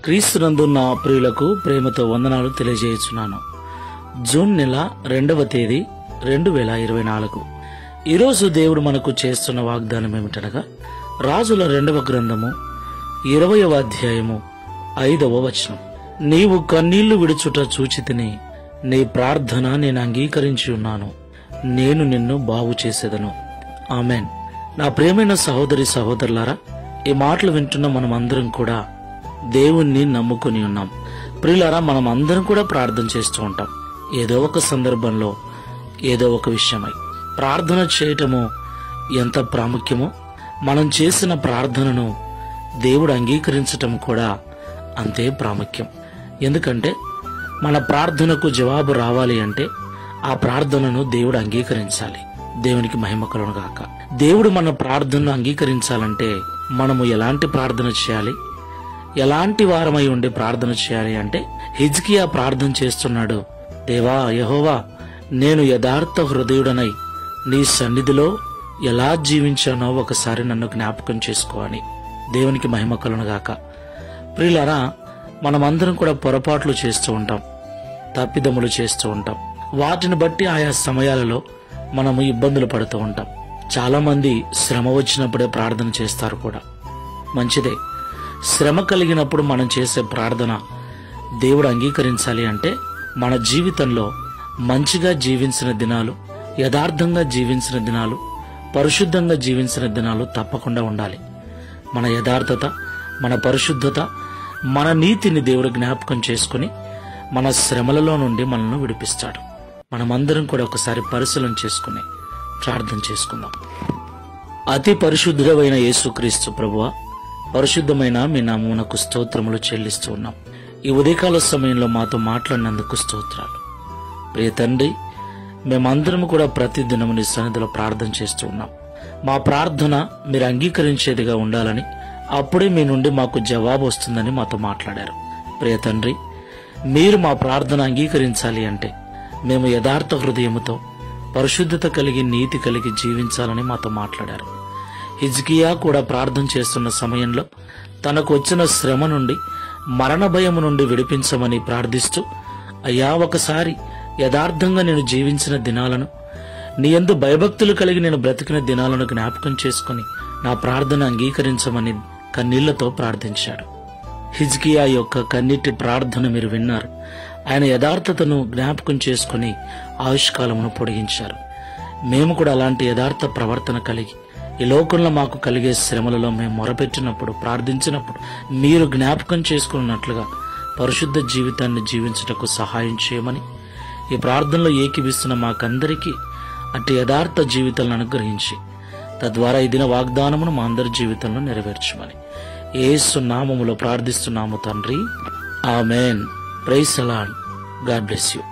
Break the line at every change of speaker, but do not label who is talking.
క్రీస్తునందున్న ప్రియులకు ప్రేమతో వందనాలు తెలియజేయుచున్నాను. జూన్ నెల 2వ తేదీ 2024. ఈరోజు దేవుడు మనకు చేస్తున్న వాగ్దానం ఏమిటనగా, రాజుల 2వ గ్రంథము 20వ అధ్యాయము 5వ వచనం. నీవు కన్నీళ్లు విడుచుట చూచితిని, నీ ప్రార్థన నేను అంగీకరించి ఉన్నాను, నేను నిన్ను బాగు చేసేదను. ఆమెన్. నా ప్రియమైన సహోదరి సహోదరులారా, ఈ మాటలు వింటున్న మనమందరం కూడా దేవుణ్ణి నమ్ముకుని ఉన్నాం. ప్రియులారా, మనం అందరం కూడా ప్రార్థన చేస్తూ ఉంటాం. ఏదో ఒక సందర్భంలో ఏదో ఒక విషయమై ప్రార్థన చేయటము ఎంత ప్రాముఖ్యమో, మనం చేసిన ప్రార్థనను దేవుడు అంగీకరించటం కూడా అంతే ప్రాముఖ్యం. ఎందుకంటే మన ప్రార్థనకు జవాబు రావాలి అంటే ఆ ప్రార్థనను దేవుడు అంగీకరించాలి. దేవునికి మహిమ కలుగును గాక. దేవుడు మన ప్రార్థనను అంగీకరించాలంటే మనము ఎలాంటి ప్రార్థన చేయాలి, ఎలాంటి వారమై ఉండి ప్రార్థన చేయాలి అంటే, హిజ్కియా ప్రార్థన చేస్తున్నాడు. దేవా యెహోవా, నేను యథార్థ హృదయుడనై నీ సన్నిధిలో ఎలా జీవించానో ఒకసారి నన్ను జ్ఞాపకం చేసుకో అని. దేవునికి మహిమ కలుగును గాక. ప్రియులారా, మనమందరం కూడా పొరపాట్లు చేస్తూ ఉంటాం, తప్పిదములు చేస్తూ ఉంటాం. వాటిని బట్టి ఆయా సమయాలలో మనము ఇబ్బందులు పడుతూ ఉంటాం. చాలా మంది శ్రమ వచ్చినప్పుడే ప్రార్థన చేస్తారు కూడా. మంచిదే. శ్రమ కలిగినప్పుడు మనం చేసే ప్రార్థన దేవుడు అంగీకరించాలి అంటే మన జీవితంలో మంచిగా జీవించిన దినాలు, యథార్థంగా జీవించిన దినాలు, పరిశుద్ధంగా జీవించిన దినాలు తప్పకుండా ఉండాలి. మన యథార్థత, మన పరిశుద్ధత, మన నీతిని దేవుడు జ్ఞాపకం చేసుకుని మన శ్రమలలో నుండి మనల్ని విడిపిస్తాడు. మనమందరం కూడా ఒకసారి పరిశీలన చేసుకుని ప్రార్థన చేసుకుందాం. అతి పరిశుద్ధుడైన యేసుక్రీస్తు ప్రభువా, పరిశుద్ధమైన మీ నామమునకు స్తోత్రములు చెల్లిస్తూ ఉన్నాం. ఈ ఉదయకాల సమయంలో మాతో మాట్లాడినందుకు స్తోత్రాలు. ప్రియ తండ్రి, మేమందరం కూడా ప్రతి దినము నీ సన్నిధిలో ప్రార్థన చేస్తూ ఉన్నాం. మా ప్రార్థన మీరు అంగీకరించేదిగా ఉండాలని, అప్పుడే మీ నుండి మాకు జవాబు వస్తుందని మాతో మాట్లాడారు. ప్రియ తండ్రి, మీరు మా ప్రార్థన అంగీకరించాలి అంటే మేము యథార్థ హృదయముతో, పరిశుద్ధత కలిగి, నీతి కలిగి జీవించాలని మాతో మాట్లాడారు. హిజ్కియా కూడా ప్రార్థన చేస్తున్న సమయంలో తనకు వచ్చిన శ్రమ నుండి, మరణ భయము నుండి విడిపించమని ప్రార్థిస్తూ, అయ్యా ఒకసారి యథార్థంగా నేను జీవించిన దినాలను, నీ యందు భయభక్తులు కలిగి నేను బ్రతికిన దినాలను జ్ఞాపకం చేసుకుని నా ప్రార్థన అంగీకరించమని కన్నీళ్లతో ప్రార్థించాడు. హిజ్కియా యొక్క కన్నీటి ప్రార్థన మీరు విన్నారు. ఆయన యథార్థతను జ్ఞాపకం చేసుకుని ఆయుష్కాలమును పొడిగించారు. మేము కూడా అలాంటి యథార్థ ప్రవర్తన కలిగి ఈ లోకంలో మాకు కలిగే శ్రమలలో మేము మొరపెట్టినప్పుడు, ప్రార్థించినప్పుడు మీరు జ్ఞాపకం చేసుకున్నట్లుగా పరిశుద్ధ జీవితాన్ని జీవించుటకు సహాయం చేయమని ఈ ప్రార్థనలో ఏకీభిస్తున్న మాకందరికీ అట్టి యథార్థ జీవితాలను అనుగ్రహించి, తద్వారా ఈ దిన వాగ్దానమును మా అందరి జీవితంలో నెరవేర్చమని యేసు నామములో ప్రార్థిస్తున్నాము తండ్రి. Amen. Praise the lord. God bless you.